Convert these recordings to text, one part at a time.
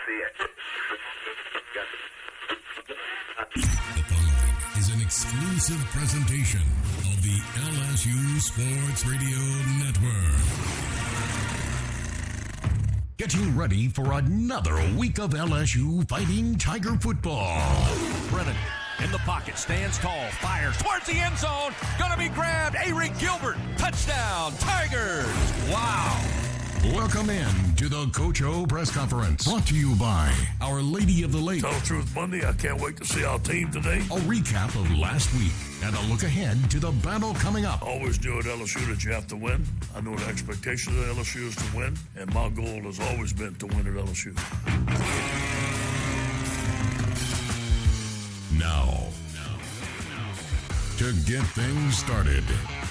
The following is an exclusive presentation of the LSU Sports Radio Network. Getting ready for another week of LSU Fighting Tiger football. Brennan in the pocket, stands tall, fires towards the end zone. Gonna be grabbed. Eric Gilbert, touchdown, Tigers. Wow. Welcome in to the Coach O press conference, brought to you by Our Lady of the Lake. Tell the truth, Monday, I can't wait to see our team today. A recap of last week and a look ahead to the battle coming up. Always knew at LSU that you have to win. I know the expectations of LSU is to win, and my goal has always been to win at LSU. Now, to get things started,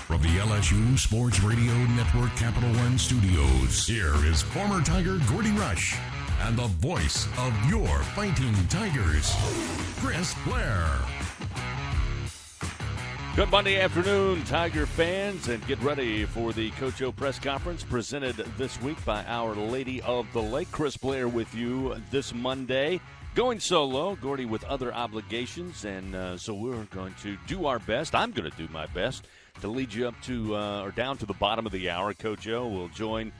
from the LSU Sports Radio Network Capital One Studios, here is former Tiger Gordy Rush and the voice of your Fighting Tigers, Chris Blair. Good Monday afternoon, Tiger fans, and get ready for the Coach O press conference presented this week by Our Lady of the Lake. Chris Blair with you this Monday. Going solo, Gordy with other obligations, and so we're going to do our best. I'm going to do my best to lead you up to or down to the bottom of the hour. Coach O will join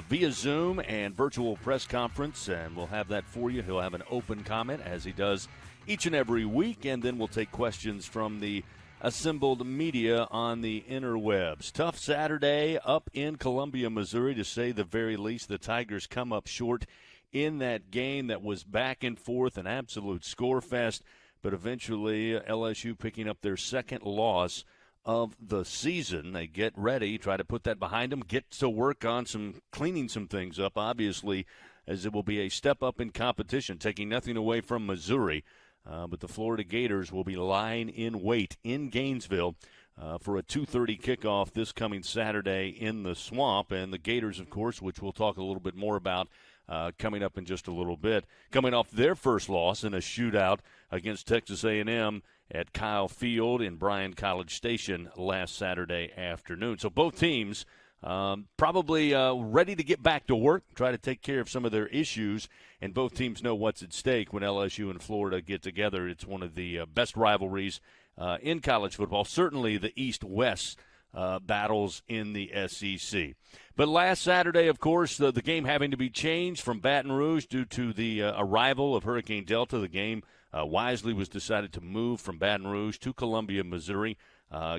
via Zoom and virtual press conference, and we'll have that for you. He'll have an open comment, as he does each and every week, and then we'll take questions from the assembled media on the interwebs. Tough Saturday up in Columbia, Missouri, to say the very least. The Tigers come up short in that game that was back and forth, an absolute score fest, but eventually LSU picking up their second loss of the season. They get ready, try to put that behind them, get to work on cleaning some things up, obviously, as it will be a step up in competition, taking nothing away from Missouri. But the Florida Gators will be lying in wait in Gainesville for a 2:30 kickoff this coming Saturday in the Swamp. And the Gators, of course, which we'll talk a little bit more about coming up in just a little bit, coming off their first loss in a shootout against Texas A&M at Kyle Field in Bryan College Station last Saturday afternoon. So both teams probably ready to get back to work, try to take care of some of their issues, and both teams know what's at stake when LSU and Florida get together. It's one of the best rivalries in college football, certainly the East-West battles in the SEC. But last Saturday, of course, the game having to be changed from Baton Rouge due to the arrival of Hurricane Delta. The game wisely was decided to move from Baton Rouge to Columbia, Missouri.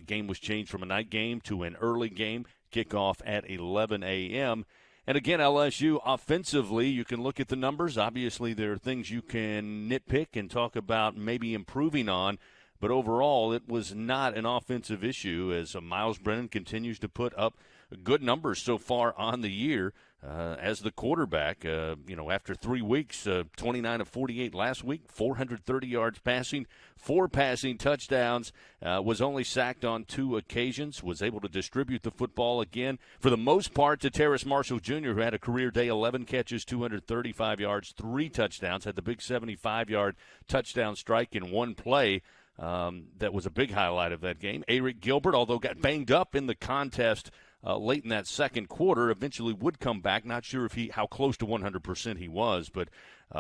Game was changed from a night game to an early game, kickoff at 11 a.m. And again, LSU offensively, you can look at the numbers. Obviously, there are things you can nitpick and talk about maybe improving on. But overall, it was not an offensive issue as Miles Brennan continues to put up good numbers so far on the year as the quarterback. After 3 weeks, 29 of 48 last week, 430 yards passing, 4 passing touchdowns, was only sacked on 2 occasions, was able to distribute the football again, for the most part, to Terrace Marshall Jr., who had a career day, 11 catches, 235 yards, 3 touchdowns, had the big 75-yard touchdown strike in one play. That was a big highlight of that game. Eric Gilbert, although got banged up in the contest late in that second quarter, eventually would come back. Not sure how close to 100% he was, but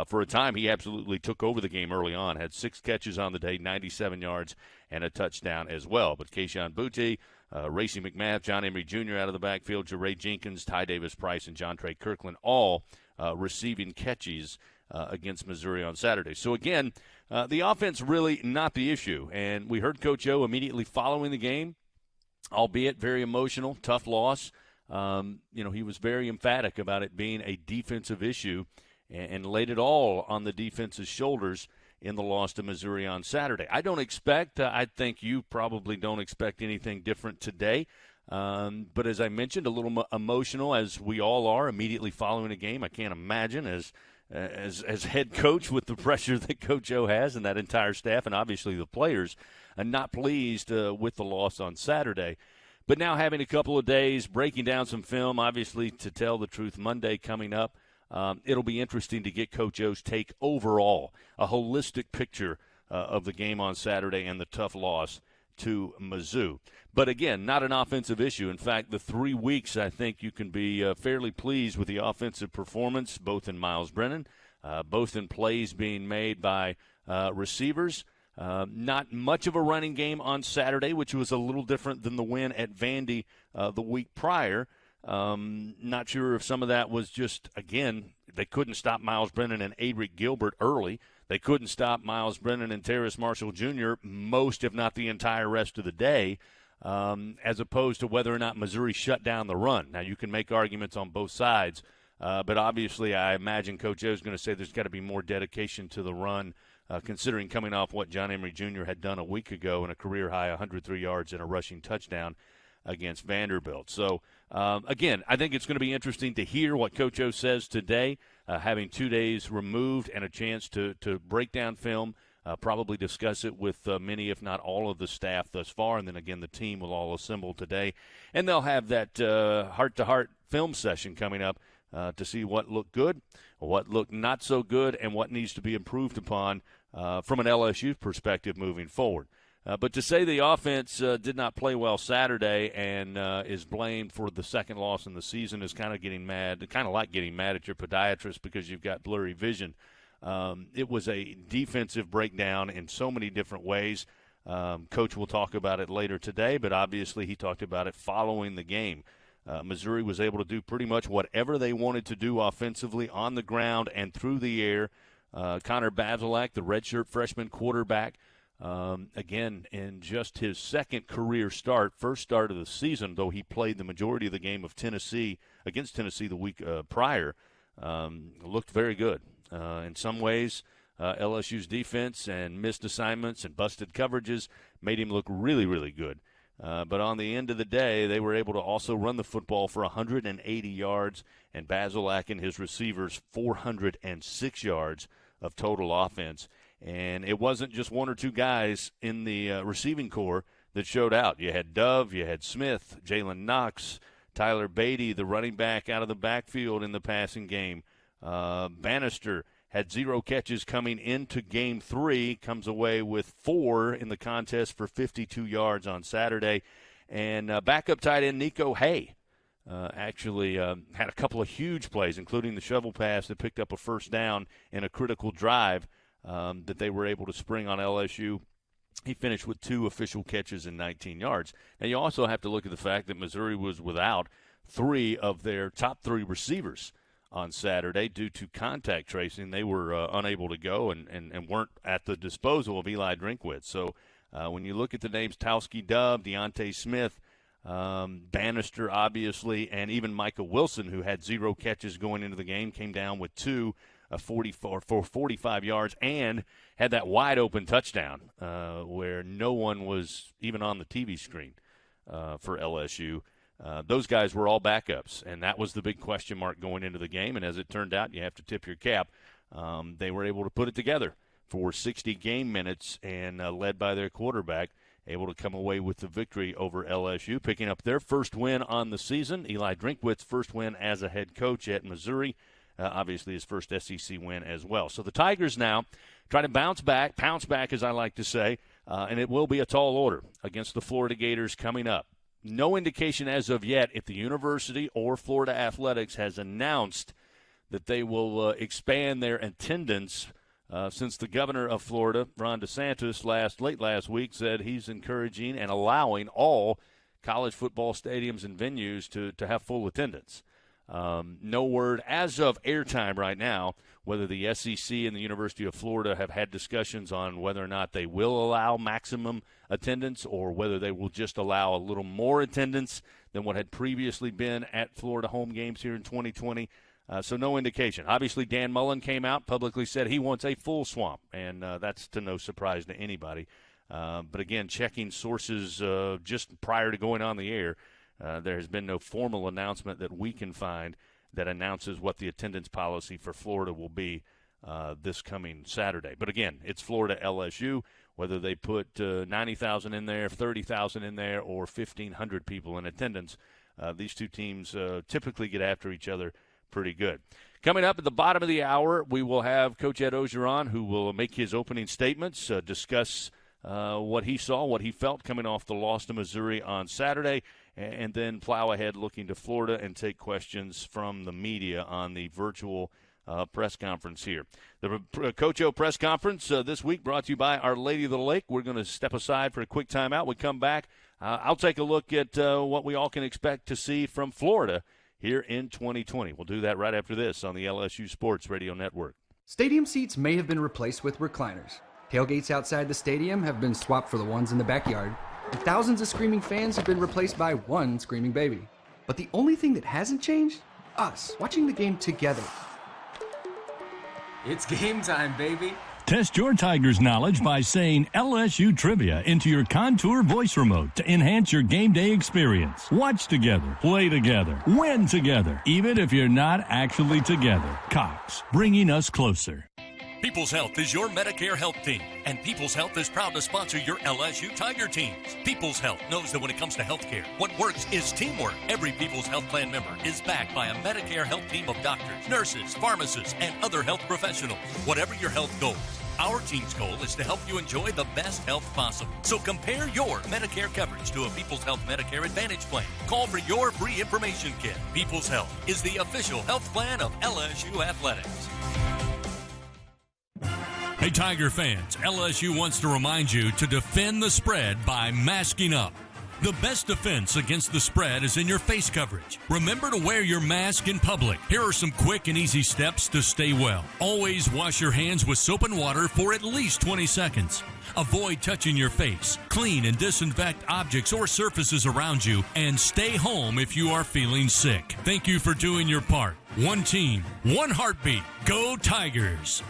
for a time he absolutely took over the game early on. Had 6 catches on the day, 97 yards, and a touchdown as well. But Keyshawn Boutte, Racey McMath, John Emery Jr. out of the backfield, Jeray Jenkins, Ty Davis Price, and John Trey Kirkland all receiving catches against Missouri on Saturday. So again, the offense really not the issue. And we heard Coach O immediately following the game, albeit very emotional, tough loss. He was very emphatic about it being a defensive issue and laid it all on the defense's shoulders in the loss to Missouri on Saturday. I don't expect, I think you probably don't expect anything different today. But as I mentioned, a little emotional, as we all are immediately following a game. I can't imagine as head coach with the pressure that Coach O has and that entire staff and obviously the players, and not pleased with the loss on Saturday. But now having a couple of days, breaking down some film, obviously, to tell the truth, Monday coming up, it'll be interesting to get Coach O's take overall, a holistic picture of the game on Saturday and the tough loss to Mizzou. But again, not an offensive issue. In fact, the 3 weeks, I think you can be fairly pleased with the offensive performance, both in Miles Brennan, both in plays being made by receivers. Not much of a running game on Saturday, which was a little different than the win at Vandy the week prior. Not sure if some of that was just, again, they couldn't stop Miles Brennan and Eric Gilbert early. They couldn't stop Miles Brennan and Terrace Marshall Jr. most, if not the entire rest of the day, as opposed to whether or not Missouri shut down the run. Now, you can make arguments on both sides, but obviously I imagine Coach O is going to say there's got to be more dedication to the run, considering coming off what John Emery Jr. had done a week ago in a career-high 103 yards and a rushing touchdown against Vanderbilt. So, again, I think it's going to be interesting to hear what Coach O says today, having 2 days removed and a chance to break down film, probably discuss it with many, if not all, of the staff thus far. And then, again, the team will all assemble today. And they'll have that heart-to-heart film session coming up to see what looked good, what looked not so good, and what needs to be improved upon from an LSU perspective moving forward. But to say the offense did not play well Saturday and is blamed for the second loss in the season is kind of getting mad, kind of like getting mad at your podiatrist because you've got blurry vision. It was a defensive breakdown in so many different ways. Coach will talk about it later today, but obviously he talked about it following the game. Missouri was able to do pretty much whatever they wanted to do offensively on the ground and through the air. Connor Bazelak, the redshirt freshman quarterback, again, in just his second career start, first start of the season, though he played the majority of the game of Tennessee against Tennessee the week prior, looked very good. In some ways, LSU's defense and missed assignments and busted coverages made him look really, really good. But on the end of the day, they were able to also run the football for 180 yards, and Bazelak and his receivers 406 yards of total offense. And it wasn't just one or two guys in the receiving corps that showed out. You had Dove, you had Smith, Jalen Knox, Tyler Beatty, the running back out of the backfield in the passing game. Bannister had 0 catches coming into Game 3, comes away with 4 in the contest for 52 yards on Saturday. And backup tight end Nico Hay actually had a couple of huge plays, including the shovel pass that picked up a first down in a critical drive that they were able to spring on LSU. He finished with 2 official catches and 19 yards. And you also have to look at the fact that Missouri was without 3 of their top 3 receivers on Saturday due to contact tracing. They were unable to go and weren't at the disposal of Eli Drinkwitz. So when you look at the names Towski Dove, Deontay Smith, Bannister, obviously, and even Micah Wilson, who had 0 catches going into the game, came down with 2 for 45 yards and had that wide-open touchdown where no one was even on the TV screen for LSU. Those guys were all backups, and that was the big question mark going into the game. And as it turned out, you have to tip your cap. They were able to put it together for 60 game minutes and led by their quarterback, able to come away with the victory over LSU, picking up their first win on the season. Eli Drinkwitz's first win as a head coach at Missouri. Obviously his first SEC win as well. So the Tigers now try to pounce back as I like to say, and it will be a tall order against the Florida Gators coming up. No indication as of yet if the university or Florida Athletics has announced that they will expand their attendance since the governor of Florida, Ron DeSantis, late last week said he's encouraging and allowing all college football stadiums and venues to have full attendance. No word as of airtime right now whether the SEC and the University of Florida have had discussions on whether or not they will allow maximum attendance or whether they will just allow a little more attendance than what had previously been at Florida home games here in 2020. So no indication. Obviously, Dan Mullen came out, publicly said he wants a full swamp, and that's to no surprise to anybody. But again, checking sources just prior to going on the air, there has been no formal announcement that we can find that announces what the attendance policy for Florida will be this coming Saturday. But again, it's Florida LSU. Whether they put 90,000 in there, 30,000 in there, or 1,500 people in attendance, these two teams typically get after each other pretty good. Coming up at the bottom of the hour, we will have Coach Ed Ogeron, who will make his opening statements, discuss what he saw, what he felt coming off the loss to Missouri on Saturday, and then plow ahead looking to Florida and take questions from the media on the virtual press conference here. The Coach O press conference this week brought to you by Our Lady of the Lake. We're going to step aside for a quick timeout. We come back. I'll take a look at what we all can expect to see from Florida here in 2020. We'll do that right after this on the LSU Sports Radio Network. Stadium seats may have been replaced with recliners. Tailgates outside the stadium have been swapped for the ones in the backyard. And thousands of screaming fans have been replaced by one screaming baby. But the only thing that hasn't changed? Us, watching the game together. It's game time, baby. Test your Tigers knowledge by saying LSU Trivia into your Contour voice remote to enhance your game day experience. Watch together, play together, win together, even if you're not actually together. Cox, bringing us closer. People's Health is your Medicare health team, and People's Health is proud to sponsor your LSU Tiger teams. People's Health knows that when it comes to health care, what works is teamwork. Every People's Health plan member is backed by a Medicare health team of doctors, nurses, pharmacists, and other health professionals. Whatever your health goals, our team's goal is to help you enjoy the best health possible. So compare your Medicare coverage to a People's Health Medicare Advantage plan. Call for your free information kit. People's Health is the official health plan of LSU Athletics. Hey, Tiger fans, LSU wants to remind you to defend the spread by masking up. The best defense against the spread is in your face coverage. Remember to wear your mask in public. Here are some quick and easy steps to stay well. Always wash your hands with soap and water for at least 20 seconds. Avoid touching your face. Clean and disinfect objects or surfaces around you, and stay home if you are feeling sick. Thank you for doing your part. One team, one heartbeat. Go Tigers!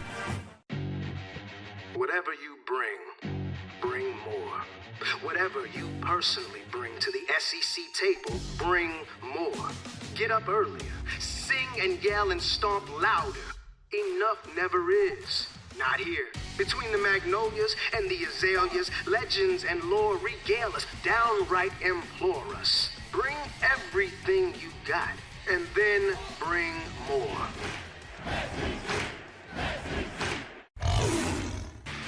Whatever you bring more. Whatever you personally bring to the SEC table, bring more. Get up earlier, sing and yell and stomp louder. Enough never is. Not here. Between the magnolias and the azaleas, legends and lore regale us, downright implore us. Bring everything you got, and then bring more.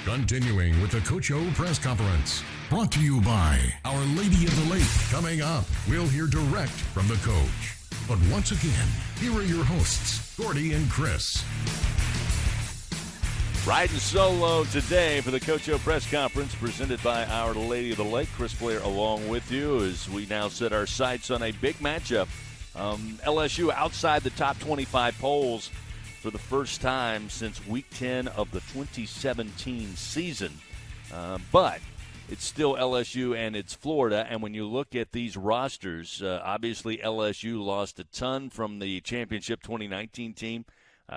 Continuing with the Coach O press conference, brought to you by Our Lady of the Lake. Coming up, we'll hear direct from the coach. But once again, here are your hosts, Gordy and Chris. Riding solo today for the Coach O press conference presented by Our Lady of the Lake. Chris Blair along with you as we now set our sights on a big matchup. LSU outside the top 25 polls for the first time since Week 10 of the 2017 season. But it's still LSU and it's Florida. And when you look at these rosters, obviously LSU lost a ton from the championship 2019 team.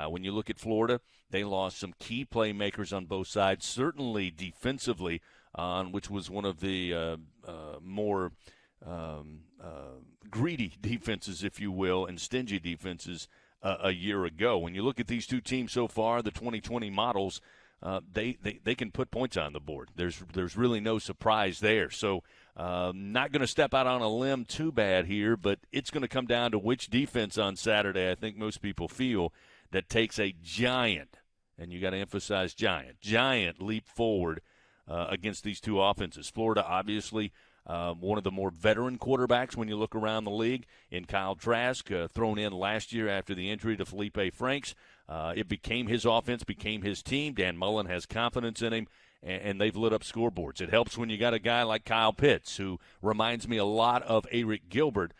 When you look at Florida, they lost some key playmakers on both sides, certainly defensively, which was one of the more greedy defenses, if you will, and stingy defenses a year ago. When you look at these two teams so far, the 2020 models, they can put points on the board. There's really no surprise there. So not going to step out on a limb too bad here, but it's going to come down to which defense on Saturday I think most people feel that takes a giant, and you got to emphasize giant leap forward against these two offenses. Florida obviously one of the more veteran quarterbacks when you look around the league in Kyle Trask, thrown in last year after the injury to Felipe Franks. It became his offense, became his team. Dan Mullen has confidence in him, and they've lit up scoreboards. It helps when you got a guy like Kyle Pitts, who reminds me a lot of Eric Gilbert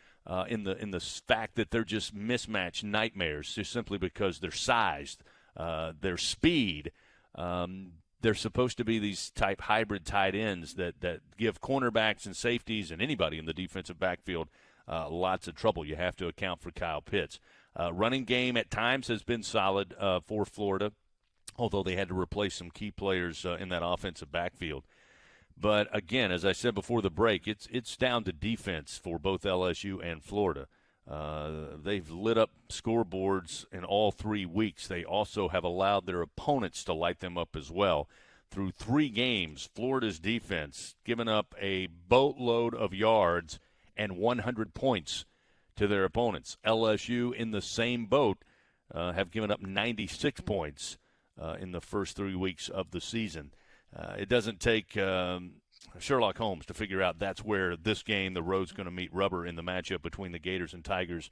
in the fact that they're just mismatched nightmares, just simply because their size, their speed. They're supposed to be these type hybrid tight ends that give cornerbacks and safeties and anybody in the defensive backfield lots of trouble. You have to account for Kyle Pitts. Running game at times has been solid for Florida, although they had to replace some key players in that offensive backfield. But, again, as I said before the break, it's down to defense for both LSU and Florida. They've lit up scoreboards in all 3 weeks. They also have allowed their opponents to light them up as well. Through 3 games, Florida's defense given up a boatload of yards and 100 points to their opponents. LSU in the same boat have given up 96 points in the first 3 weeks of the season. It doesn't take Sherlock Holmes to figure out that's where this game, the road's going to meet rubber in the matchup between the Gators and Tigers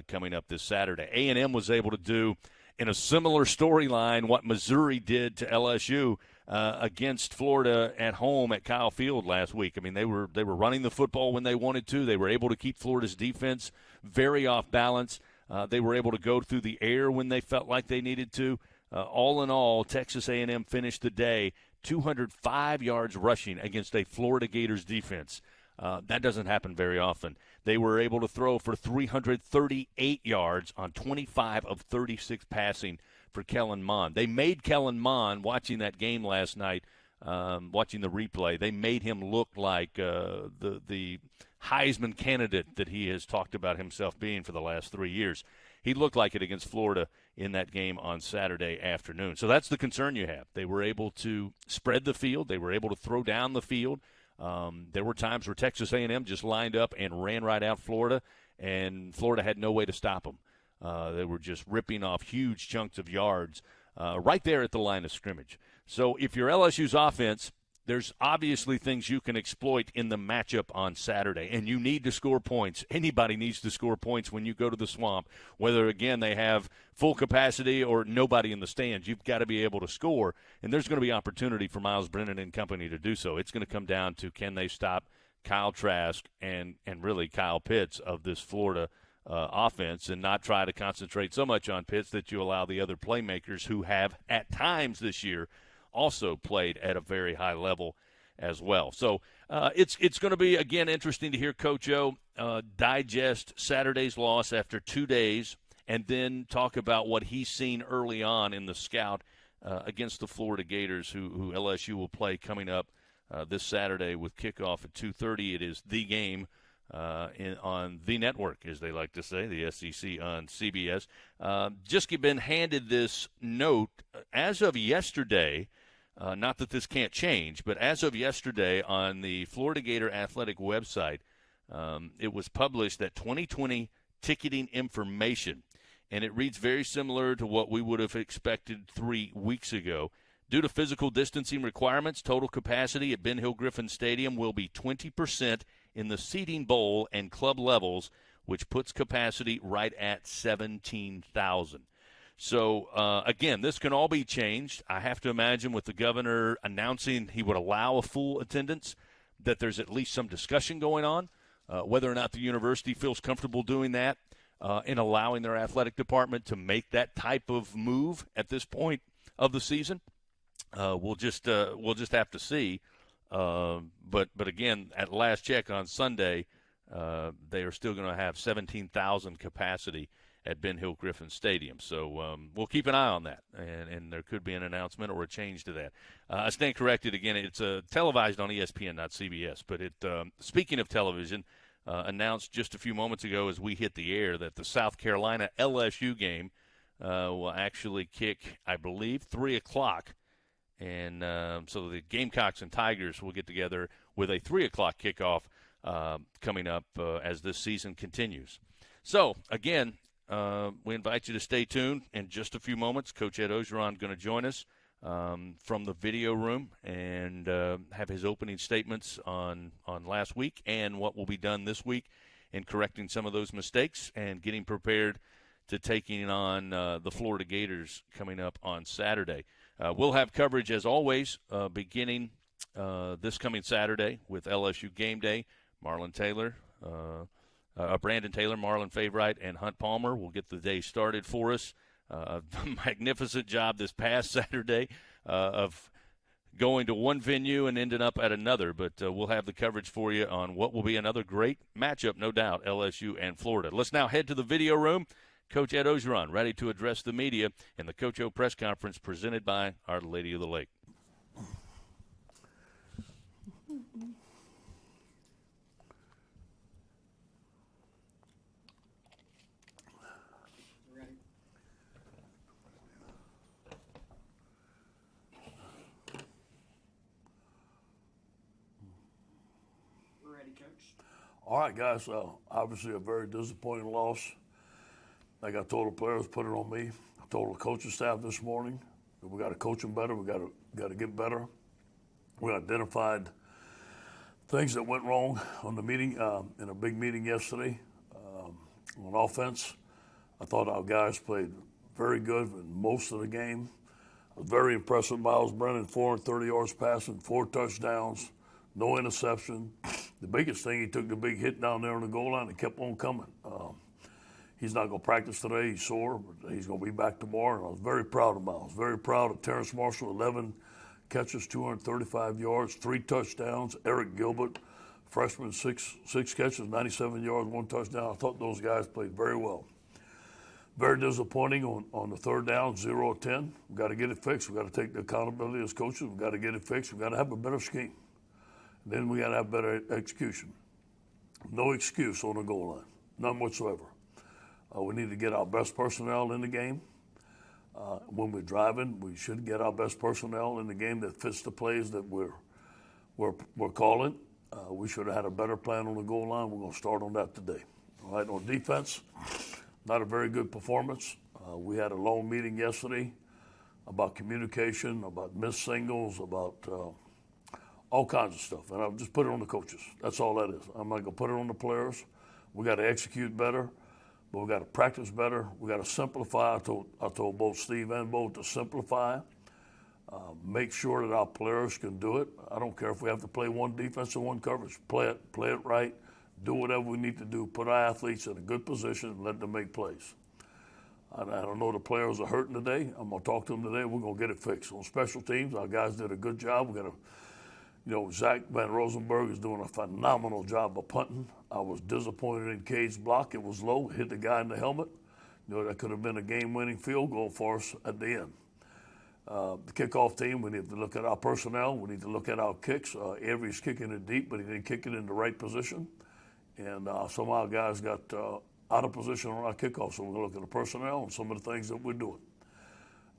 coming up this Saturday. A&M was able to do in a similar storyline what Missouri did to LSU against Florida at home at Kyle Field last week. I mean, they were running the football when they wanted to. They were able to keep Florida's defense very off balance. They were able to go through the air when they felt like they needed to. All in all, Texas A&M finished the day 205 yards rushing against a Florida Gators defense. That doesn't happen very often. They were able to throw for 338 yards on 25 of 36 passing for Kellen Mond. They made Kellen Mond, watching that game last night, watching the replay, they made him look like the Heisman candidate that he has talked about himself being for the last 3 years. He looked like it against Florida in that game on Saturday afternoon. So that's the concern you have. They were able to spread the field. They were able to throw down the field. There were times where Texas A&M just lined up and ran right out Florida, and Florida had no way to stop them. They were just ripping off huge chunks of yards right there at the line of scrimmage. So if you're LSU's offense, there's obviously things you can exploit in the matchup on Saturday, and you need to score points. Anybody needs to score points when you go to the Swamp, whether, again, they have full capacity or nobody in the stands. You've got to be able to score, and there's going to be opportunity for Miles Brennan and company to do so. It's going to come down to can they stop Kyle Trask and really Kyle Pitts of this Florida offense and not try to concentrate so much on Pitts that you allow the other playmakers who have at times this year also played at a very high level as well. So it's going to be, again, interesting to hear Coach O digest Saturday's loss after 2 days and then talk about what he's seen early on in the scout against the Florida Gators, who LSU will play coming up this Saturday with kickoff at 2:30. It is the game on the network, as they like to say, the SEC on CBS. Just been handed this note as of yesterday. Not that this can't change, but as of yesterday on the Florida Gator Athletic website, it was published that 2020 ticketing information, and it reads very similar to what we would have expected 3 weeks ago. Due to physical distancing requirements, total capacity at Ben Hill Griffin Stadium will be 20% in the seating bowl and club levels, which puts capacity right at 17,000. So, again, this can all be changed. I have to imagine with the governor announcing he would allow a full attendance, that there's at least some discussion going on, whether or not the university feels comfortable doing that and allowing their athletic department to make that type of move at this point of the season. We'll just have to see. But again, at last check on Sunday, they are still going to have 17,000 capacity at Ben Hill Griffin Stadium. So we'll keep an eye on that, and there could be an announcement or a change to that. I stand corrected again. It's televised on ESPN, not CBS. But speaking of television, announced just a few moments ago as we hit the air that the South Carolina LSU game will actually kick, I believe, 3 o'clock. And so the Gamecocks and Tigers will get together with a 3 o'clock kickoff coming up as this season continues. So, again, we invite you to stay tuned. In just a few moments, Coach Ed Ogeron going to join us from the video room and have his opening statements on last week and what will be done this week in correcting some of those mistakes and getting prepared to taking on the Florida Gators coming up on Saturday. We'll have coverage, as always, beginning this coming Saturday with LSU Game Day. Brandon Taylor, Marlon Favorite, and Hunt Palmer will get the day started for us. Magnificent job this past Saturday of going to one venue and ending up at another. But we'll have the coverage for you on what will be another great matchup, no doubt, LSU and Florida. Let's now head to the video room. Coach Ed Ogeron ready to address the media in the Coach O press conference presented by Our Lady of the Lake. We're ready, Coach. All right, guys. Obviously a very disappointing loss. Like I told the players, put it on me. I told the coaching staff this morning that we got to coach them better. We got to get better. We identified things that went wrong on the meeting, in a big meeting yesterday on offense. I thought our guys played very good in most of the game. I was very impressed with Miles Brennan, 430 yards passing, 4 touchdowns, no interception. The biggest thing, he took the big hit down there on the goal line and kept on coming. He's not going to practice today. He's sore, but he's going to be back tomorrow. And I was very proud of Miles. Very proud of Terrence Marshall, 11 catches, 235 yards, 3 touchdowns. Eric Gilbert, freshman, six catches, 97 yards, 1 touchdown. I thought those guys played very well. Very disappointing on the third down, 0 of 10. We've got to get it fixed. We've got to take the accountability as coaches. We've got to get it fixed. We've got to have a better scheme. And then we got to have better execution. No excuse on the goal line, none whatsoever. We need to get our best personnel in the game. When we're driving, we should get our best personnel in the game that fits the plays that we're calling. We should have had a better plan on the goal line. We're going to start on that today. All right, on defense, not a very good performance. We had a long meeting yesterday about communication, about missed singles, about all kinds of stuff. And I'll just put it on the coaches. That's all that is. I'm not going to put it on the players. We got to execute better. But we got to practice better. We got to simplify. I told both Steve and Bo to simplify. Make sure that our players can do it. I don't care if we have to play one defense and one coverage. Play it right. Do whatever we need to do. Put our athletes in a good position and let them make plays. I don't know the players are hurting today. I'm going to talk to them today. We're going to get it fixed. On special teams, our guys did a good job. We got to. Zach Van Rosenberg is doing a phenomenal job of punting. I was disappointed in Cade's block. It was low, hit the guy in the helmet. That could have been a game-winning field goal for us at the end. The kickoff team, we need to look at our personnel. We need to look at our kicks. Avery's kicking it deep, but he didn't kick it in the right position. And some of our guys got out of position on our kickoff, so we're going to look at the personnel and some of the things that we're doing.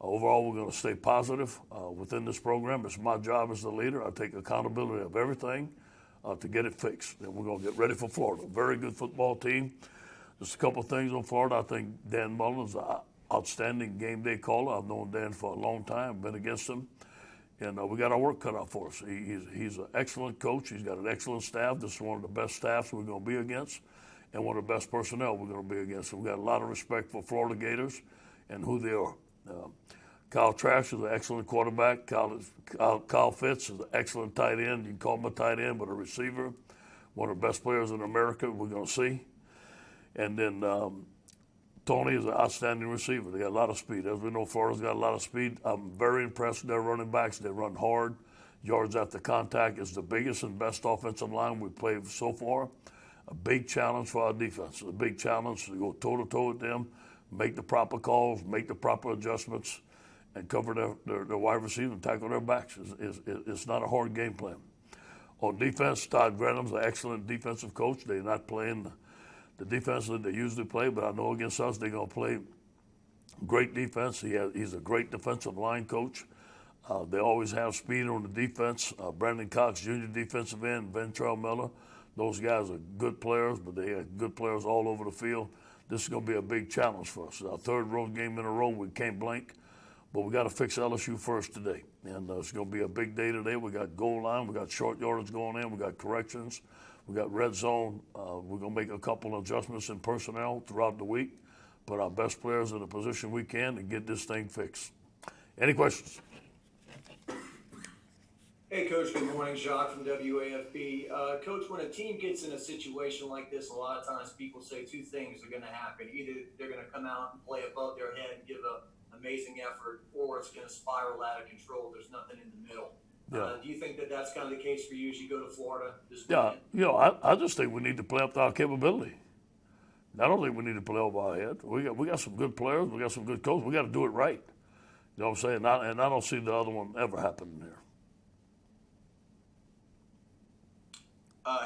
Overall, we're going to stay positive within this program. It's my job as the leader. I take accountability of everything to get it fixed. And we're going to get ready for Florida. Very good football team. Just a couple of things on Florida. I think Dan Mullen's an outstanding game day caller. I've known Dan for a long time, been against him. And we got our work cut out for us. He's an excellent coach. He's got an excellent staff. This is one of the best staffs we're going to be against and one of the best personnel we're going to be against. So we've got a lot of respect for Florida Gators and who they are. Kyle Trask is an excellent quarterback. Kyle Fitz is an excellent tight end. You can call him a tight end, but a receiver. One of the best players in America we're going to see. And then Tony is an outstanding receiver. They got a lot of speed. As we know, Florida's got a lot of speed. I'm very impressed with their running backs. They run hard. Yards after contact is the biggest and best offensive line we've played so far. A big challenge for our defense. A big challenge to go toe-to-toe with them, make the proper calls, make the proper adjustments, and cover their wide receiver and tackle their backs. It's not a hard game plan. On defense, Todd Grenham's an excellent defensive coach. They're not playing the defense that they usually play, but I know against us they're going to play great defense. He's a great defensive line coach. They always have speed on the defense. Brandon Cox, junior defensive end, Ventrell Miller. Those guys are good players, but they have good players all over the field. This is going to be a big challenge for us. Our third road game in a row, we can't blink. But we got to fix LSU first today. And it's going to be a big day today. We got goal line. We got short yardage going in. We got corrections. We got red zone. We're going to make a couple of adjustments in personnel throughout the week. Put our best players in the position we can and get this thing fixed. Any questions? Hey, Coach. Good morning. Jacques from WAFB. Coach, when a team gets in a situation like this, a lot of times people say two things are going to happen. Either they're going to come out and play above their head and give an amazing effort, or it's going to spiral out of control. There's nothing in the middle. Yeah. Do you think that that's kind of the case for you as you go to Florida this Yeah, weekend? I just think we need to play up to our capability. I don't think we need to play over our head. We got some good players. We got some good coaches. We got to do it right. You know what I'm saying? And I don't see the other one ever happening here.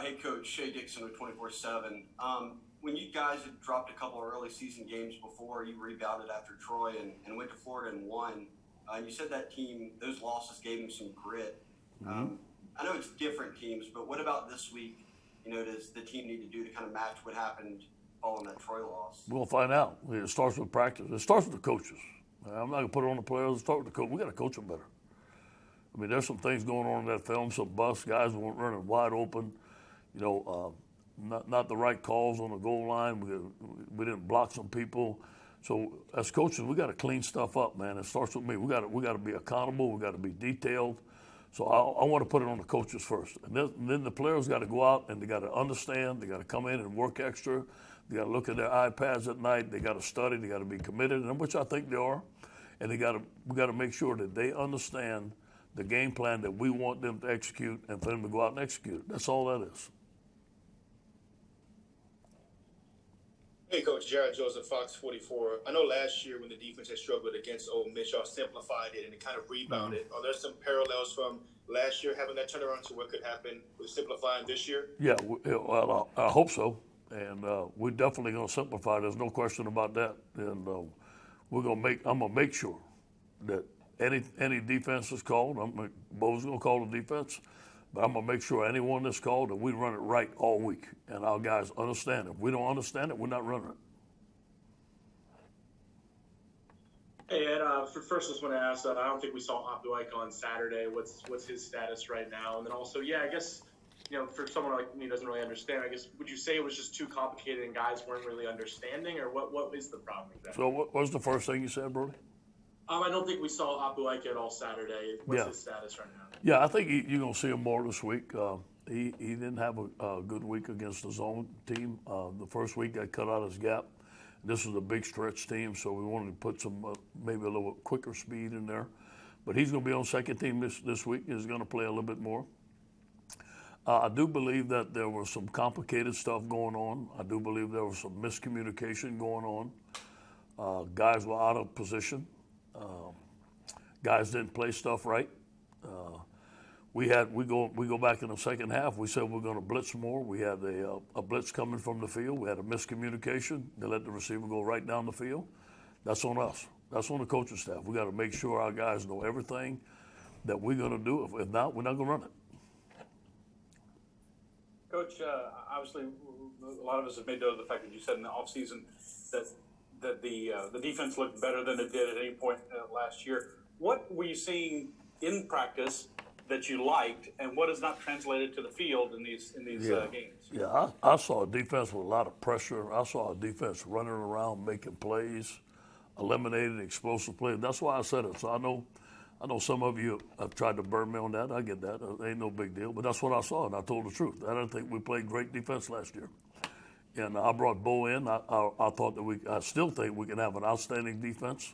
Hey, Coach. Shea Dixon with 24/7. When you guys had dropped a couple of early season games before, you rebounded after Troy and went to Florida and won. And you said that team, those losses gave them some grit. Mm-hmm. I know it's different teams, but what about this week? Does the team need to do to kind of match what happened following that Troy loss? We'll find out. It starts with practice. It starts with the coaches. I'm not going to put it on the players. It starts with the coach. We got to coach them better. I mean, there's some things going on in that film. Some busts, guys weren't running wide open. Not the right calls on the goal line. We didn't block some people. So as coaches, we got to clean stuff up, man. It starts with me. We got to be accountable. We got to be detailed. So I want to put it on the coaches first, and then the players got to go out and they got to understand. They got to come in and work extra. They got to look at their iPads at night. They got to study. They got to be committed, and which I think they are. And we got to make sure that they understand the game plan that we want them to execute, and for them to go out and execute. That's all that is. Hey, Coach Jared Joseph, Fox 44. I know last year when the defense had struggled against Ole Miss, y'all simplified it and it kind of rebounded. Are there some parallels from last year having that turnaround to what could happen with simplifying this year? Yeah, well, I hope so. And we're definitely going to simplify. There's no question about that. And I'm gonna make sure that any defense is called. Bo's gonna call the defense, but I'm gonna make sure anyone that's called that we run it right all week, and our guys understand it. If we don't understand it, we're not running it. Hey Ed, first I just want to ask. I don't think we saw Abduike on Saturday. What's his status right now? And then also, I guess. For someone like me who doesn't really understand, I guess, would you say it was just too complicated and guys weren't really understanding, or what is the problem exactly? So what was the first thing you said, Brody? I don't think we saw Abduike at all Saturday. What's his status right now? Yeah, I think you're going to see him more this week. He didn't have a good week against the zone team. The first week got cut out of his gap. This is a big stretch team, so we wanted to put some maybe a little quicker speed in there. But he's going to be on second team this week. He's going to play a little bit more. I do believe that there was some complicated stuff going on. I do believe there was some miscommunication going on. Guys were out of position. Guys didn't play stuff right. We go back in the second half. We said we're going to blitz more. We had a blitz coming from the field. We had a miscommunication. They let the receiver go right down the field. That's on us. That's on the coaching staff. We got to make sure our guys know everything that we're going to do. If not, we're not going to run it. Coach, obviously, a lot of us have made note of the fact that you said in the offseason that the defense looked better than it did at any point last year. What were you seeing in practice that you liked, and what has not translated to the field in these games? Yeah, I saw a defense with a lot of pressure. I saw a defense running around, making plays, eliminating explosive plays. That's why I said it. So I know some of you have tried to burn me on that. I get that. It ain't no big deal. But that's what I saw, and I told the truth. I didn't think we played great defense last year. And I brought Bo in. I thought that I still think we can have an outstanding defense.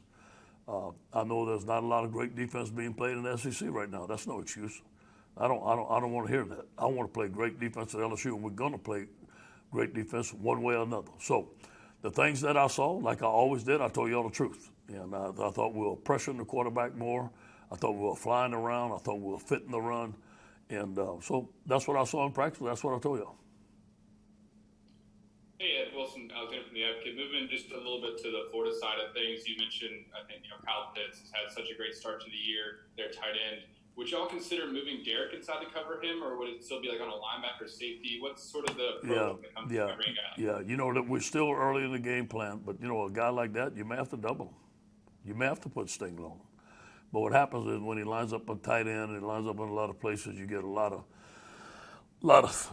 I know there's not a lot of great defense being played in the SEC right now. That's no excuse. I don't want to hear that. I want to play great defense at LSU, and we're going to play great defense one way or another. So the things that I saw, like I always did, I told you all the truth. And I thought we were pressuring the quarterback more. I thought we were flying around. I thought we were fitting the run. And so that's what I saw in practice. That's what I told y'all. Hey, Ed Wilson, Alexander from the Advocate. Moving just a little bit to the Florida side of things, you mentioned, I think, Kyle Pitts has had such a great start to the year, their tight end. Would y'all consider moving Derek inside to cover him, or would it still be like on a linebacker safety? What's sort of the approach when it comes to covering a guy? Yeah, that we're still early in the game plan, but, a guy like that, you may have to double him. You may have to put Stingley on him. But what happens is when he lines up on tight end and he lines up in a lot of places, you get a lot of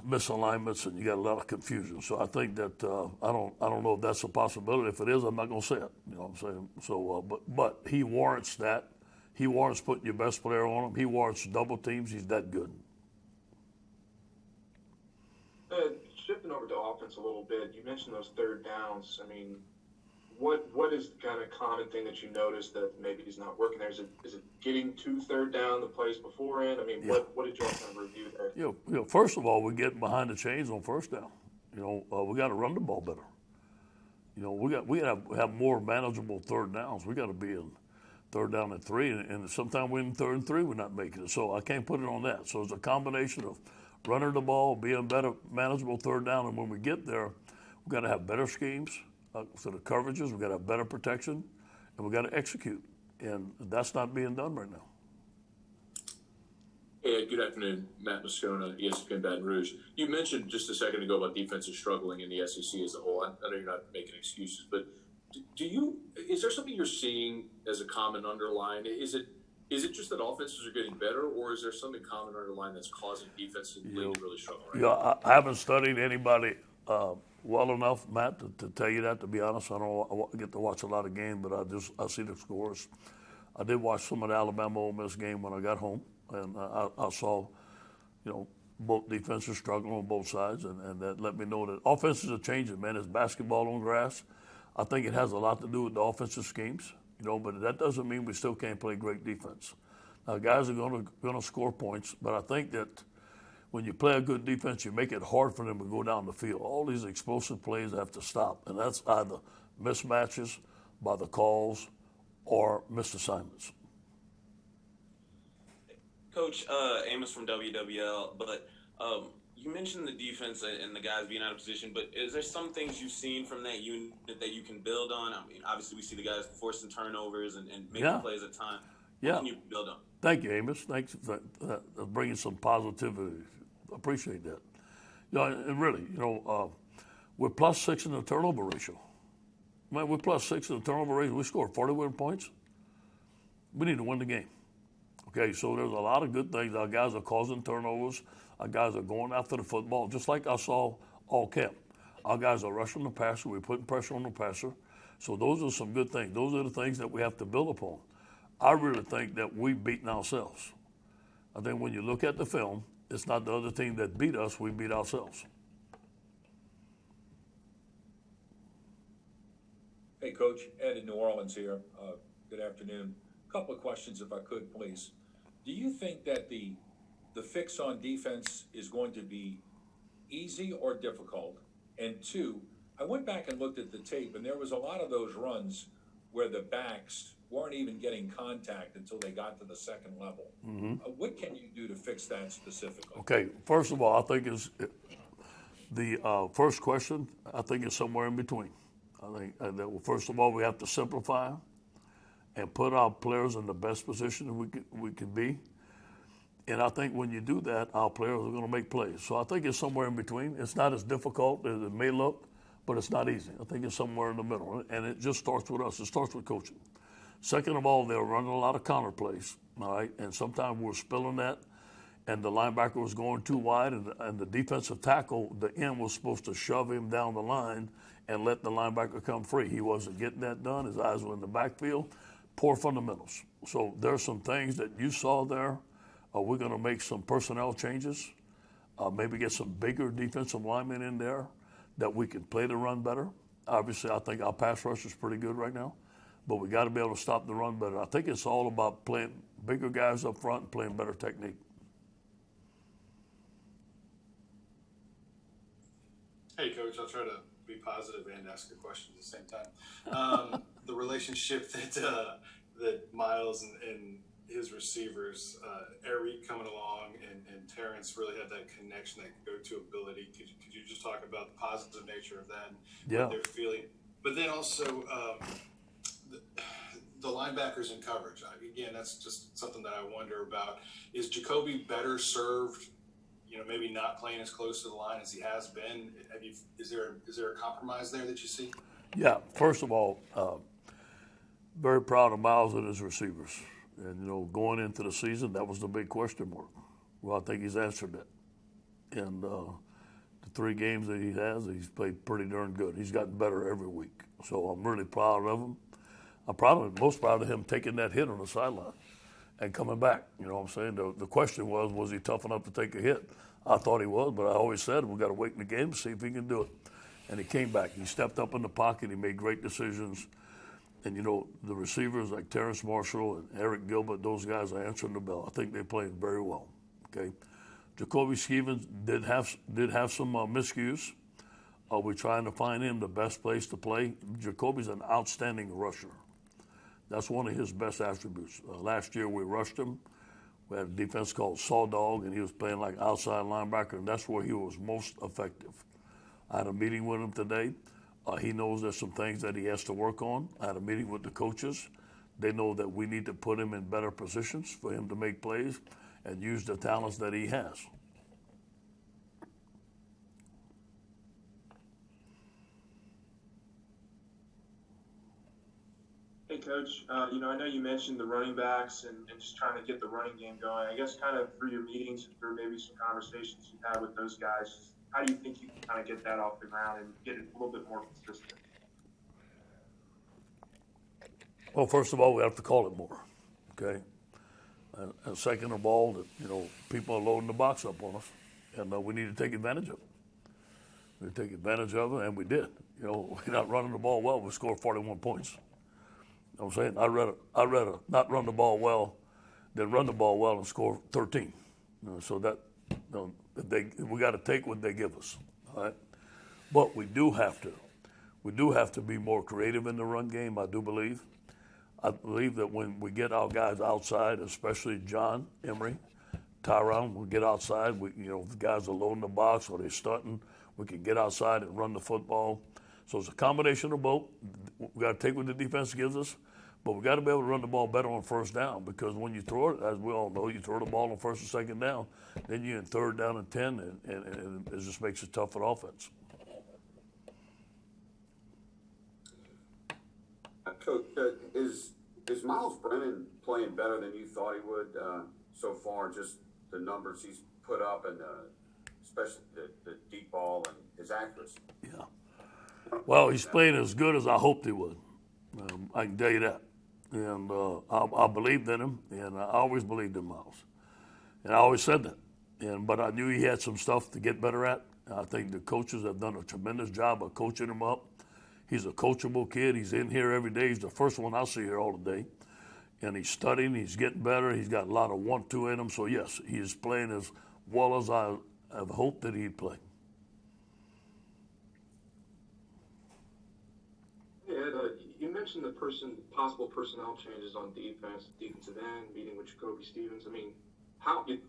misalignments and you got a lot of confusion. So I think that I don't know if that's a possibility. If it is, I'm not going to say it. You know what I'm saying? So, but he warrants that. He warrants putting your best player on him. He warrants double teams. He's that good. Shifting over to offense a little bit, you mentioned those third downs. I mean, what is the kind of common thing that you noticed that maybe is not working there? Is it getting to third down the plays beforehand? I mean, what did you all kind of review there? First of all, we're getting behind the chains on first down. We got to run the ball better. We have more manageable third downs. We got to be in third down and 3, and sometimes we're in third and 3, we're not making it. So I can't put it on that. So it's a combination of running the ball, being better, manageable third down, and when we get there, we've got to have better schemes. So the coverages, we've got to have better protection, and we've got to execute. And that's not being done right now. Hey, good afternoon. Matt Moscona, ESPN Baton Rouge. You mentioned just a second ago about defenses struggling in the SEC as a whole. I know you're not making excuses, but is there something you're seeing as a common underline? Is it just that offenses are getting better, or is there something common underline that's causing defenses to really struggle right now? I haven't studied anybody well enough, Matt, to tell you that. To be honest, I don't get to watch a lot of games, but I see the scores. I did watch some of the Alabama Ole Miss game when I got home, and I saw, both defenses struggling on both sides, and that let me know that offenses are changing, man. It's basketball on grass. I think it has a lot to do with the offensive schemes, but that doesn't mean we still can't play great defense. Now, guys are going to score points, but I think that when you play a good defense, you make it hard for them to go down the field. All these explosive plays have to stop, and that's either mismatches by the calls or missed assignments. Coach, Amos from WWL, but you mentioned the defense and the guys being out of position, but is there some things you've seen from that unit that you can build on? I mean, obviously we see the guys forcing turnovers and making plays at time. What can you build on? Thank you, Amos. Thanks for bringing some positivity. Appreciate that. And really, we're +6 in the turnover ratio. Man, we're +6 in the turnover ratio. We scored 41 points. We need to win the game. Okay, so there's a lot of good things. Our guys are causing turnovers. Our guys are going after the football, just like I saw all camp. Our guys are rushing the passer. We're putting pressure on the passer. So those are some good things. Those are the things that we have to build upon. I really think that we've beaten ourselves. I think when you look at the film, it's not the other team that beat us. We beat ourselves. Hey, Coach. Ed in New Orleans here. Good afternoon. A couple of questions, if I could, please. Do you think that the fix on defense is going to be easy or difficult? And two, I went back and looked at the tape, and there was a lot of those runs where the backs weren't even getting contact until they got to the second level. Mm-hmm. What can you do to fix that specifically? Okay, first of all, I think the first question, I think is somewhere in between. I think that, first of all, we have to simplify and put our players in the best position we can be. And I think when you do that, our players are going to make plays. So I think it's somewhere in between. It's not as difficult as it may look, but it's not easy. I think it's somewhere in the middle. And it just starts with us. It starts with coaching. Second of all, they're running a lot of counter plays, all right? And sometimes we're spilling that, and the linebacker was going too wide, and the defensive tackle, the end was supposed to shove him down the line and let the linebacker come free. He wasn't getting that done. His eyes were in the backfield. Poor fundamentals. So there's some things that you saw there. We're going to make some personnel changes, maybe get some bigger defensive linemen in there that we can play the run better. Obviously, I think our pass rush is pretty good right now, but we got to be able to stop the run better. I think it's all about playing bigger guys up front and playing better technique. Hey, Coach, I'll try to be positive and ask a question at the same time. The relationship that Miles and his receivers, Eric coming along and Terrence really had that connection, that go-to ability. Could you just talk about the positive nature of that and what they're feeling? But then also the linebackers in coverage. Again, that's just something that I wonder about. Is Jacoby better served, maybe not playing as close to the line as he has been? Is there a compromise there that you see? Yeah, first of all, very proud of Miles and his receivers. And, going into the season, that was the big question mark. Well, I think he's answered that. And the 3 games that he has, he's played pretty darn good. He's gotten better every week. So I'm really proud of him. I'm most proud of him taking that hit on the sideline and coming back. You know what I'm saying? The question was he tough enough to take a hit? I thought he was, but I always said we've got to wait in the game to see if he can do it. And he came back. He stepped up in the pocket. He made great decisions. And, the receivers like Terrence Marshall and Eric Gilbert, those guys are answering the bell. I think they played very well. Okay, Jacoby Stevens did have some miscues. We're trying to find him the best place to play. Jacoby's an outstanding rusher. That's one of his best attributes. Last year we rushed him. We had a defense called Saw Dog, and he was playing like outside linebacker, and that's where he was most effective. I had a meeting with him today. He knows there's some things that he has to work on. I had a meeting with the coaches. They know that we need to put him in better positions for him to make plays and use the talents that he has. Hey, Coach. I know you mentioned the running backs and just trying to get the running game going. I guess kind of through your meetings and through maybe some conversations you had with those guys, how do you think you can kind of get that off the ground and get it a little bit more consistent? Well, first of all, we have to call it more, okay? And second of all, that people are loading the box up on us, and we need to take advantage of it. We take advantage of it, and we did. We're not running the ball well. We scored 41 points. You know what I'm saying? I'd rather not run the ball well than run the ball well and score 13. So that we got to take what they give us, all right? But we do have to be more creative in the run game. I do believe. I believe that when we get our guys outside, especially John Emery, Tyron, we get outside. If the guys are loading the box or they're stunting, we can get outside and run the football. So it's a combination of both. We got to take what the defense gives us, but we got to be able to run the ball better on first down, because when you throw it, as we all know, you throw the ball on first and second down, then you're in third down and 10, and it just makes it tough for offense. Coach, is Miles Brennan playing better than you thought he would so far? Just the numbers he's put up, and especially the deep ball and his accuracy. Yeah. Well, he's playing as good as I hoped he would. I can tell you that. And I believed in him, and I always believed in Miles. And I always said that. But I knew he had some stuff to get better at. I think the coaches have done a tremendous job of coaching him up. He's a coachable kid. He's in here every day. He's the first one I see here all day. And he's studying. He's getting better. He's got a lot of 1-2 in him. So, yes, he is playing as well as I have hoped that he'd play. You mentioned the possible personnel changes on defensive end, meeting with Jacoby Stevens. I mean,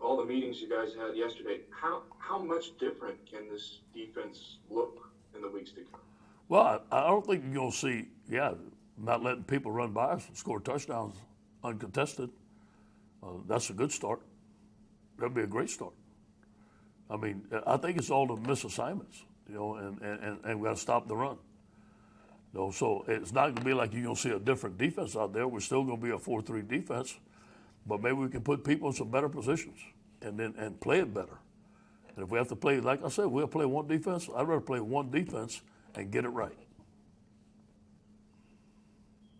all the meetings you guys had yesterday, how much different can this defense look in the weeks to come? Well, I don't think you're going to see, not letting people run by us and score touchdowns uncontested. That's a good start. That'd be a great start. I mean, I think it's all the misassignments, and we got to stop the run. So it's not going to be like you're going to see a different defense out there. We're still going to be a 4-3 defense, but maybe we can put people in some better positions and play it better. And if we have to play, like I said, we'll play one defense. I'd rather play one defense and get it right.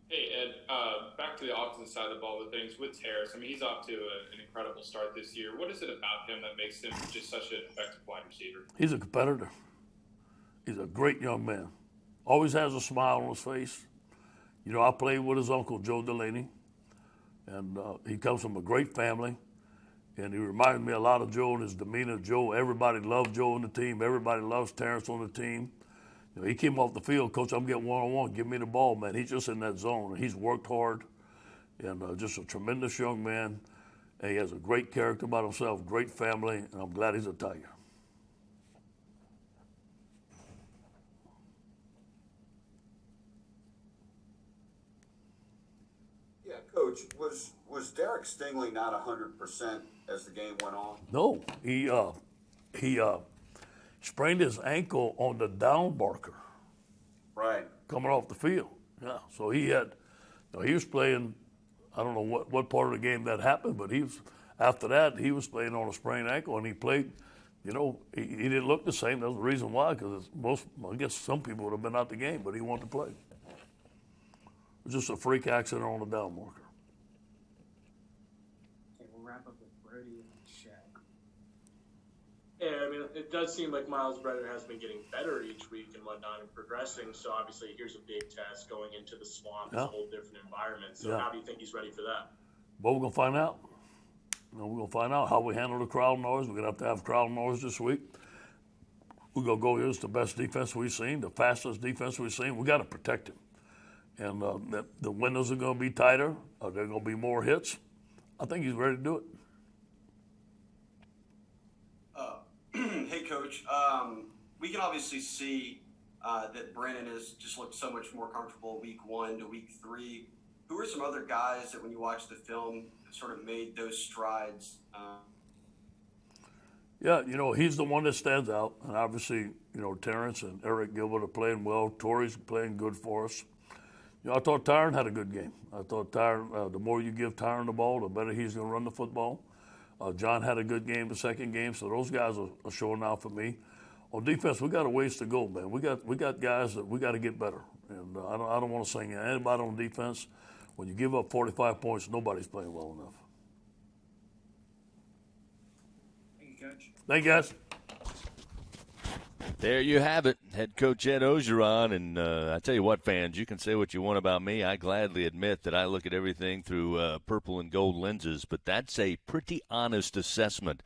Hey, Ed, back to the offensive side of the ball with things with Harris. I mean, he's off to an incredible start this year. What is it about him that makes him just such an effective wide receiver? He's a competitor. He's a great young man. Always has a smile on his face. I played with his uncle, Joe Delaney, and he comes from a great family, and he reminded me a lot of Joe and his demeanor. Joe, everybody loved Joe on the team. Everybody loves Terrence on the team. He came off the field, Coach, I'm getting one-on-one. Give me the ball, man. He's just in that zone, and he's worked hard, and just a tremendous young man. And he has a great character about himself, great family, and I'm glad he's a Tiger. Coach, was Derek Stingley not 100% as the game went on? No, he sprained his ankle on the down marker. Right. Coming off the field. Yeah. So he was playing. I don't know what part of the game that happened, but after that he was playing on a sprained ankle, and he played. He didn't look the same. That's the reason why, because I guess some people would have been out the game, but he wanted to play. It was just a freak accident on the down marker. Okay, we'll wrap up with Brody and Shaq. Yeah, I mean, it does seem like Miles Brennan has been getting better each week and whatnot and progressing. So obviously, here's a big test going into the swamp. It's a whole different environment. So how do you think he's ready for that? Well, we're gonna find out. We're gonna find out how we handle the crowd noise. We're gonna have crowd noise this week. We're gonna go. Here's the best defense we've seen, the fastest defense we've seen. We got to protect him. And the windows are going to be tighter. There are going to be more hits. I think he's ready to do it. Hey, Coach. We can obviously see that Brandon has just looked so much more comfortable week 1 to week 3. Who are some other guys that when you watch the film sort of made those strides? Yeah, he's the one that stands out. And obviously, Terrence and Eric Gilbert are playing well. Torrey's playing good for us. I thought Tyron had a good game. I thought Tyron, the more you give Tyron the ball, the better he's going to run the football. John had a good game the second game, so those guys are showing out for me. On defense, we got a ways to go, man. We got guys that we got to get better, and I don't want to sing anybody on defense. When you give up 45 points, nobody's playing well enough. Thank you, Coach. Thank you, guys. There you have it, head coach Ed Ogeron. And I tell you what, fans, you can say what you want about me. I gladly admit that I look at everything through purple and gold lenses, but that's a pretty honest assessment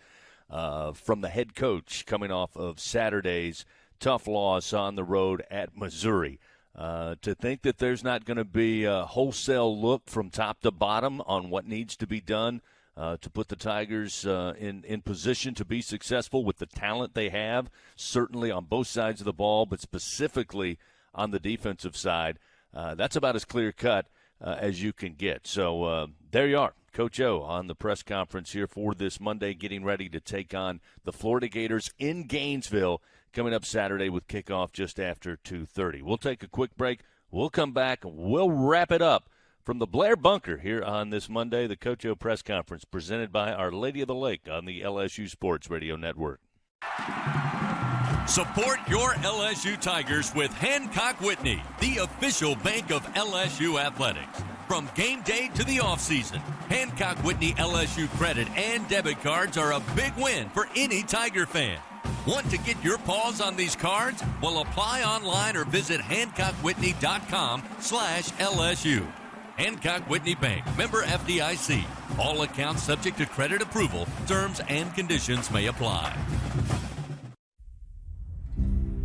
from the head coach coming off of Saturday's tough loss on the road at Missouri. To think that there's not going to be a wholesale look from top to bottom on what needs to be done to put the Tigers in position to be successful with the talent they have, certainly on both sides of the ball, but specifically on the defensive side. That's about as clear-cut as you can get. So there you are. Coach O on the press conference here for this Monday, getting ready to take on the Florida Gators in Gainesville coming up Saturday with kickoff just after 2:30. We'll take a quick break. We'll come back. We'll wrap it up from the Blair bunker here on this Monday, the Coach O press conference presented by Our Lady of the Lake on the LSU Sports Radio Network. Support your LSU Tigers with Hancock Whitney, the official bank of LSU athletics. From game day to the offseason, Hancock Whitney LSU credit and debit cards are a big win for any Tiger fan. Want to get your paws on these cards? Well, apply online or visit HancockWhitney.com/LSU. Hancock Whitney Bank, member FDIC. All accounts subject to credit approval. Terms and conditions may apply.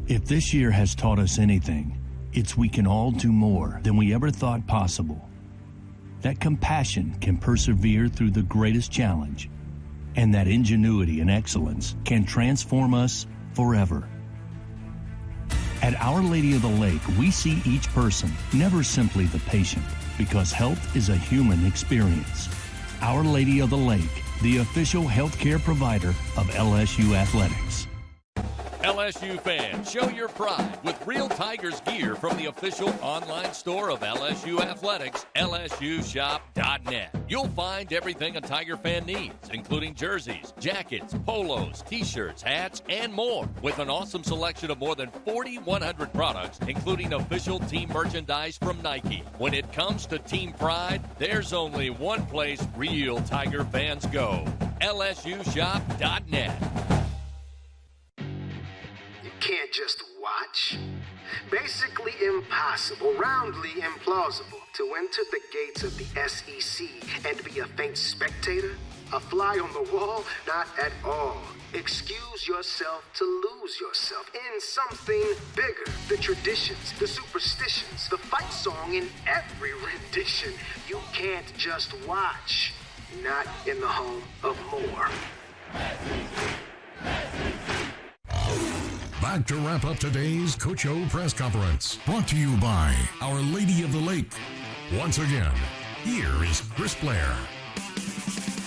If this year has taught us anything, it's we can all do more than we ever thought possible. That compassion can persevere through the greatest challenge, and that ingenuity and excellence can transform us forever. At Our Lady of the Lake, we see each person, never simply the patient, because health is a human experience. Our Lady of the Lake, the official healthcare provider of LSU Athletics. LSU fans, show your pride with real Tigers gear from the official online store of LSU Athletics, lsushop.net. You'll find everything a Tiger fan needs, including jerseys, jackets, polos, t-shirts, hats, and more, with an awesome selection of more than 4,100 products, including official team merchandise from Nike. When it comes to team pride, there's only one place real Tiger fans go, lsushop.net. Can't just watch. Basically impossible, roundly implausible to enter the gates of the SEC and be a faint spectator, a fly on the wall, not at all. Excuse yourself to lose yourself in something bigger. The traditions, the superstitions, the fight song in every rendition. You can't just watch. Not in the home of more. Back to wrap up today's Coach O press conference, brought to you by Our Lady of the Lake. Once again, here is Chris Blair.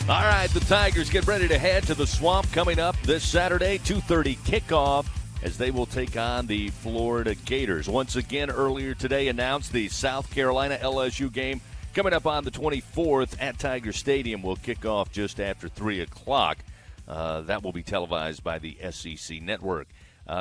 All right, the Tigers get ready to head to the Swamp coming up this Saturday, 2:30 kickoff, as they will take on the Florida Gators. Once again, earlier today announced the South Carolina LSU game coming up on the 24th at Tiger Stadium will kick off just after 3 o'clock. That will be televised by the SEC Network.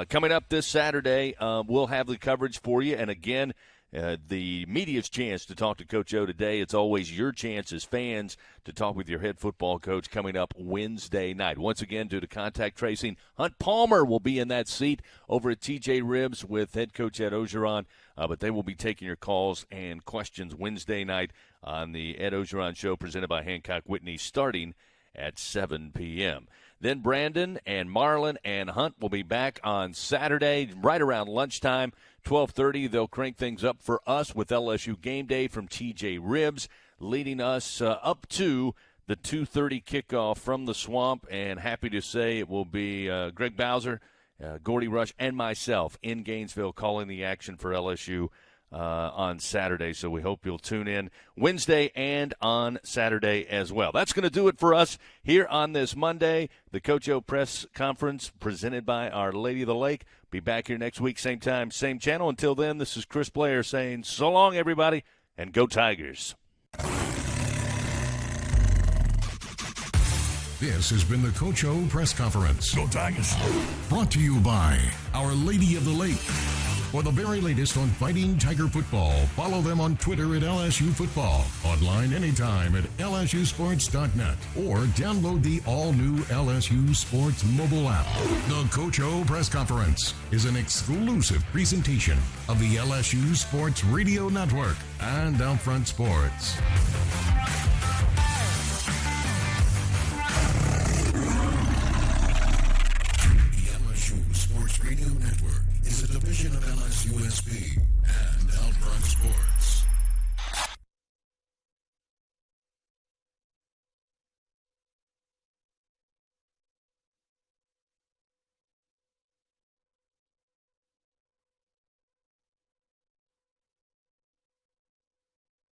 Coming up this Saturday, we'll have the coverage for you. And again, the media's chance to talk to Coach O today. It's always your chance as fans to talk with your head football coach coming up Wednesday night. Once again, due to contact tracing, Hunt Palmer will be in that seat over at TJ Ribs with head coach Ed Ogeron. But they will be taking your calls and questions Wednesday night on the Ed Ogeron Show presented by Hancock Whitney starting at 7 p.m. Then Brandon and Marlon and Hunt will be back on Saturday right around lunchtime, 12:30. They'll crank things up for us with LSU Game Day from TJ Ribs, leading us up to the 2:30 kickoff from the Swamp. And happy to say it will be Greg Bowser, Gordy Rush, and myself in Gainesville calling the action for LSU on Saturday. So we hope you'll tune in Wednesday and on Saturday as well. That's going to do it for us here on this Monday. The Coach O Press Conference presented by Our Lady of the Lake. Be back here next week, same time, same channel. Until then, this is Chris Blair saying so long, everybody, and go Tigers. This has been the Coach O Press Conference. Go Tigers. Brought to you by Our Lady of the Lake. For the very latest on Fighting Tiger football, follow them on Twitter at LSU Football. Online anytime at lsusports.net or download the all-new LSU Sports mobile app. The Coach O Press Conference is an exclusive presentation of the LSU Sports Radio Network and Outfront Sports.